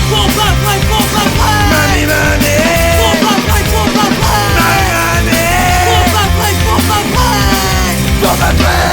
Faut pas prêt, faut pas prêt. Money, money. Faut pas prêt, faut pas prêt. Money, money. Faut pas prêt, faut pas prêt. Faut pas prêt.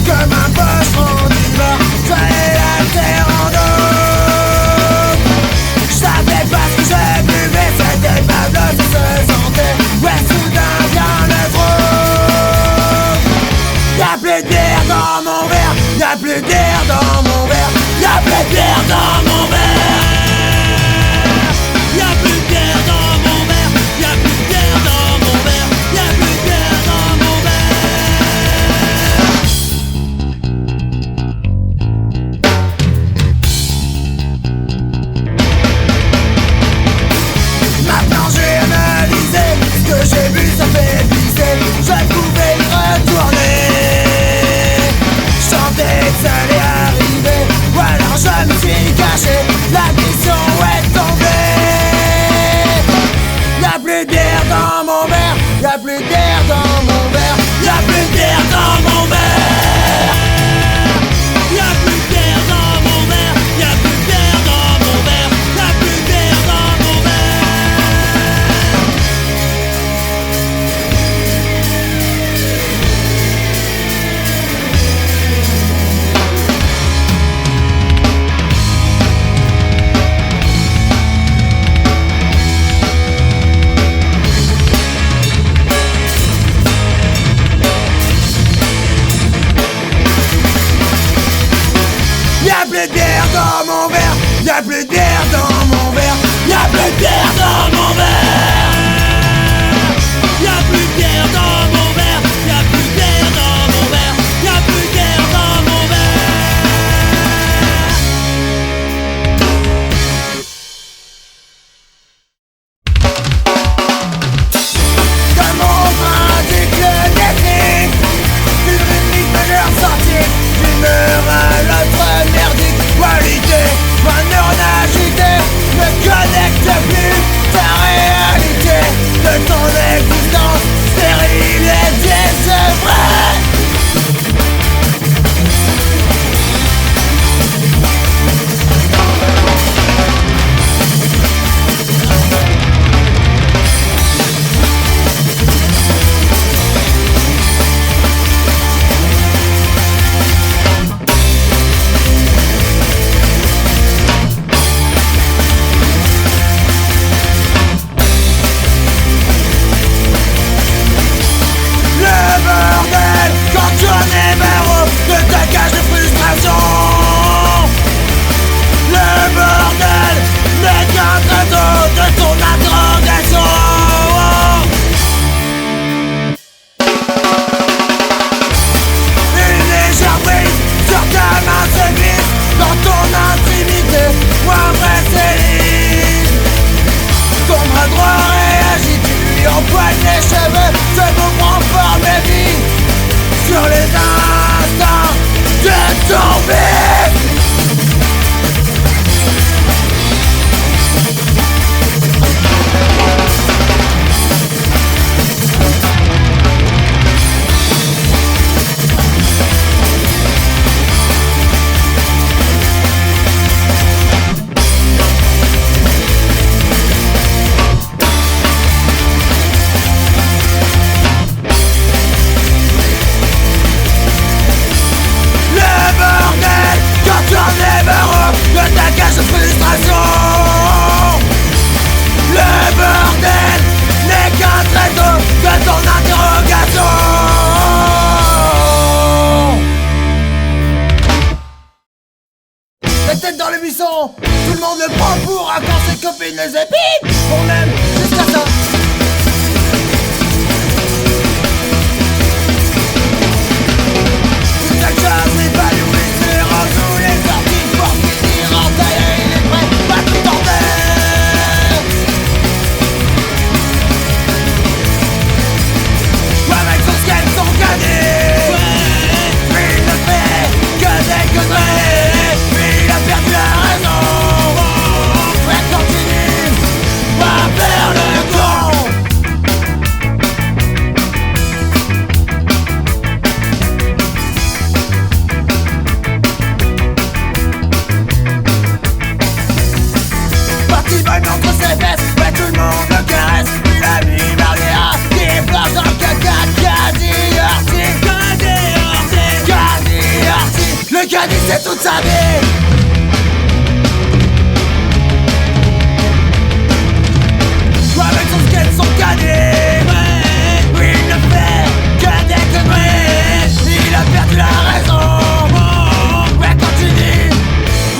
Comme un pocheron d'hiver, j'allais la terre en dos. J'savais pas ce que je buvais, c'était pas bleu, ça se sentait. Ouais, soudain vient le gros. Y'a plus d'air dans mon verre, y'a plus d'air dans mon verre, y'a plus d'air dans mon verre. Y'a plus d'air dans mon verre, y'a plus d'air dans mon verre, y'a plus d'air dans mon verre. Maintenant j'ai analysé ce que j'ai vu, ça fait pisser. Je pouvais y retourner. Chanter que ça allait arriver, ou alors je me suis caché. La mission est tombée. Y'a plus d'air dans mon verre, y'a plus d'air dans mon verre, y'a plus d'air dans mon verre. Y'a plus d'air dans mon verre, y'a plus d'air dans mon verre, y'a plus d'air dans mon verre. Y'a plus d'air dans mon verre, y'a plus d'air dans mon verre, y'a plus d'air dans mon verre. Y'a plus d'air dans mon verre, y'a plus d'air dans mon verre, y'a plus d'air dans mon verre. Comme on indique le déclic, une rythmique de leur sortie, d'une heure à l'autre merdique. Qualité, un neurone agité, bon. Tout le monde le prend pour un quand ses copines les épiment. On aime jusqu'à ça. Chaque chose n'est pas loué, c'est rend tous les sorties pour finir en taille. Il est prêt, pas tout tenter. Avec son skate, son cadet, mais il ne fait que des conneries. Mais il a perdu la raison. Elle continue à faire le con. Parti bonne entre ses fesses, ouais tout le monde le caresse. Il a mis Marléa, qui plonge dans le caca. Caddy Arty, le caddie c'est toute sa vie. Avec son skate, son cadet, oui, il ne fait que des conneries. Il a perdu la raison. Elle continue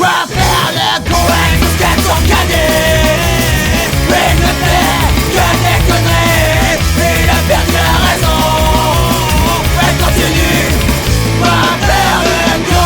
à faire le con. Avec son skate, son cadet, oui, il ne fait que des conneries. Il a perdu la raison. Elle continue à faire le con.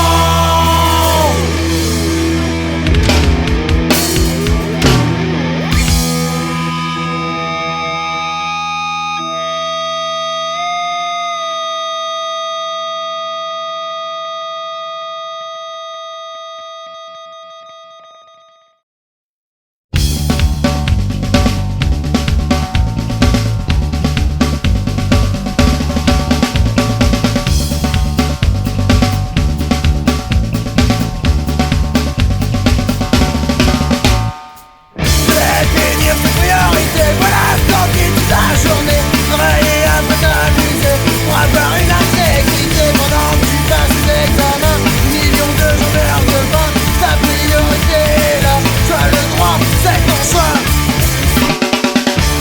Définir ses priorités, voilà ce qu'on dit toute la journée. Travailler après t'amuser pour avoir une intégrité pendant que tu passes tes examens. Millions de jours d'heures de vin, ta priorité est là. Tu as le droit, c'est ton choix.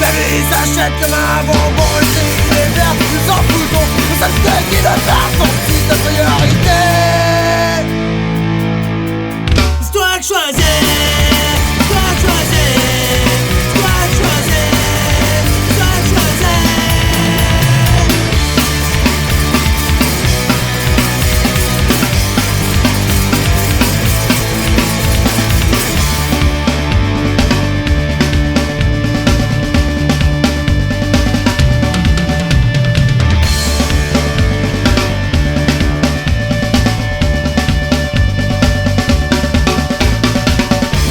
La vie s'achète comme un bonbon, le prix est vert, nous s'en foutons. Ça te dit de faire ton petit ta priorité. C'est toi qui choisis. Toi qui choisis. Toi qui choisis. Toi qui choisis.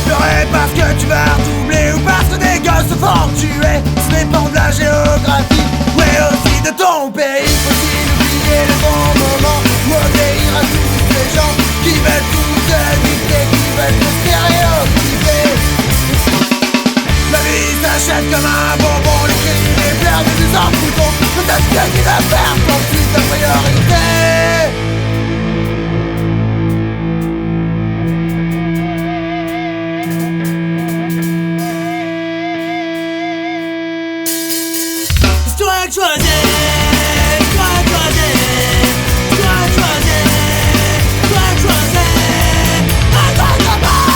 Pleurer parce que tu vas redoubler ou parce que des gosses se font tuer. Ce dépend de la géographie, ouais aussi de ton pays. Faut-il oublier les bons moments ou obéir à tous ces gens qui veulent tout éviter, qui veulent te stéréotyper. La vie s'achète comme un bonbon, les cris, les pleurs, nous en foutons. Peut-être que tu vas faire ton petit ta priorité. C'est toi qui choisis. Toi qui choisis. Toi qui choisis. Toi qui choisis. Attends d'abord.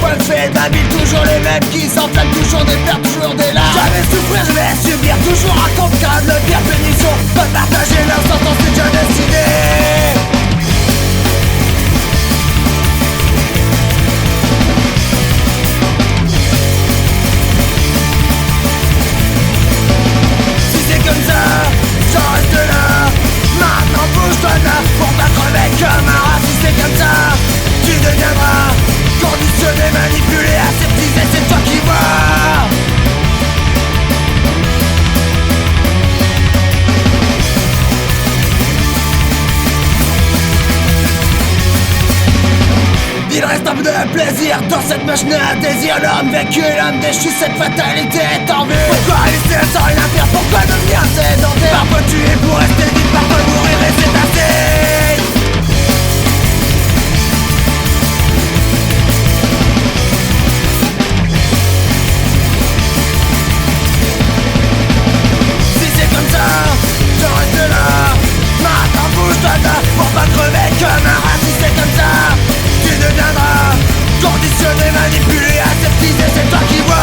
coins de fée de la ville, toujours les mêmes qui s'enflamment, toujours des pertes, toujours des larmes. Jamais souffrir, je vais subir, toujours à contre le pire pénition. Pas partager leur sentence, c'est déjà décidé. Comme ça, j'en reste là. Maintenant bouge-toi de là pour pas crever comme un rat. Si c'est comme ça, tu deviendras conditionné, manipulé, aseptisé, c'est toi qui vois. Il reste un peu de plaisir dans cette machine à désir. L'homme vécu, l'homme déchu, cette fatalité est en vue. Pourquoi rester sans rien faire? Pourquoi devenir sédentaire? Parfois tuer pour rester vite, parfois mourir et c'est assez. Si c'est comme ça, j'en reste là. Maintenant bouge-toi de là pour pas crever comme un rat. Si c'est comme ça, tu deviendras conditionné, manipulé, aseptisé, c'est toi qui vois.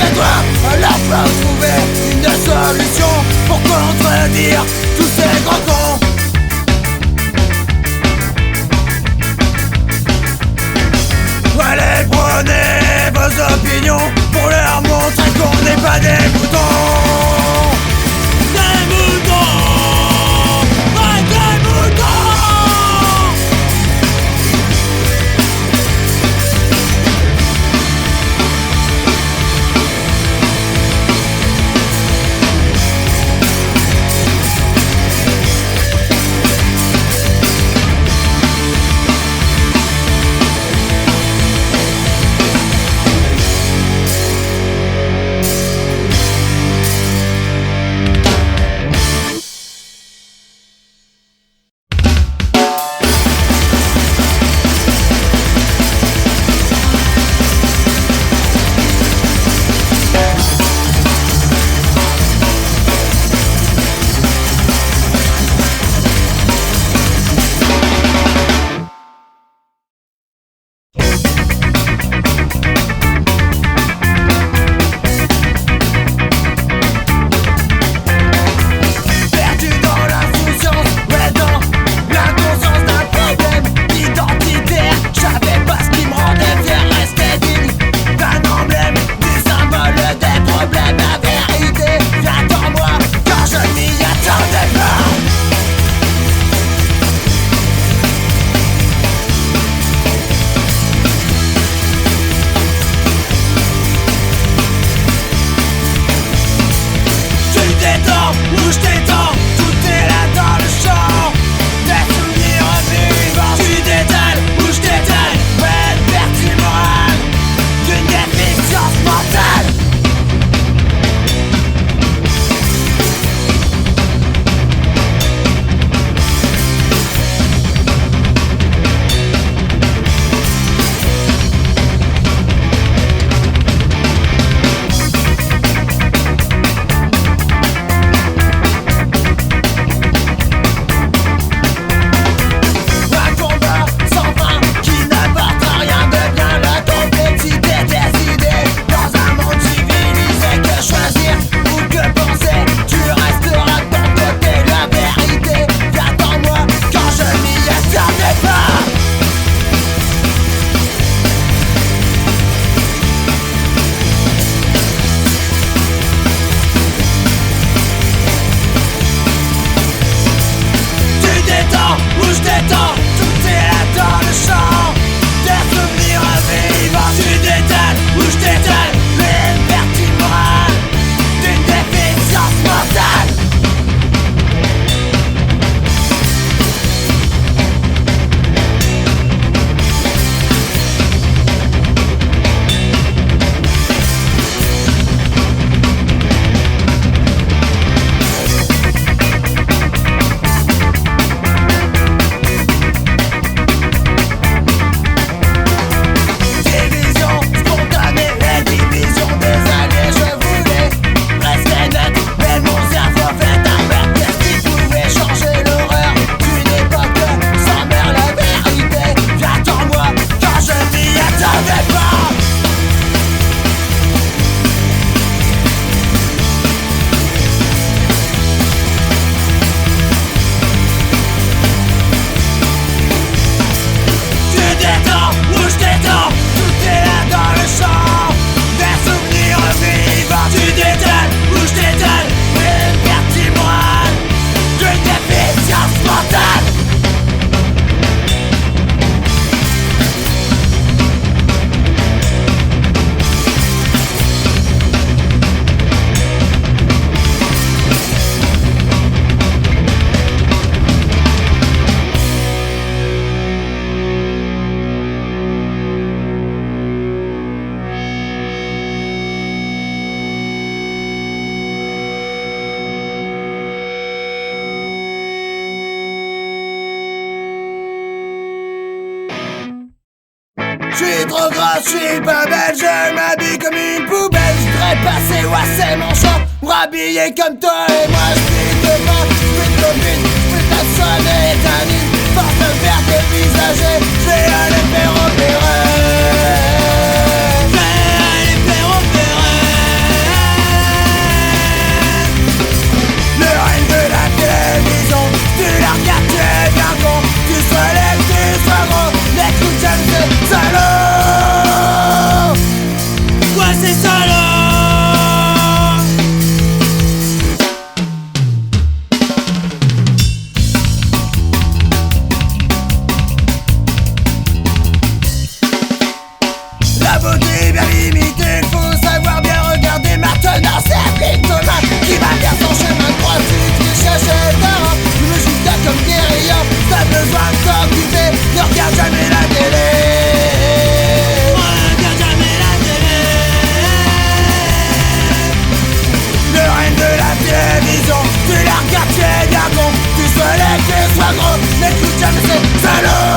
des doigts, alors faut trouver une solution pour contredire tous ces grands cons. Allez, prenez vos opinions pour leur montrer qu'on n'est pas des moutons. Des moutons, ouais, des moutons. Bouge tes dents, tout est là dans le champ. Des souvenirs vivants, tu détales, bouge tes têtes. Belle vertu morale d'une déficience mentale. Bouge tes dents, tout est là dans le champ. Des souvenirs vivants, tu détales, bouge tes têtes. Les vertus morales d'une déficience mentale. Bouge tes dents, tout est là dans le champ. Des souvenirs vivants, tu détales, bouge tes têtes. Une vertu morale d'une déficience mentale. J'suis trop grosse, j'suis pas belle, je m'habille comme une poubelle. J'voudrais passer, ouais c'est mon champ, m'habiller comme toi et moi. J'suis de vin, j'suis de copine, j'suis ta sonne et ta mine. Force de faire dévisager, j'vais aller faire opérer. J'vais aller faire opérer. pas gros, n'écoute jamais ces salauds.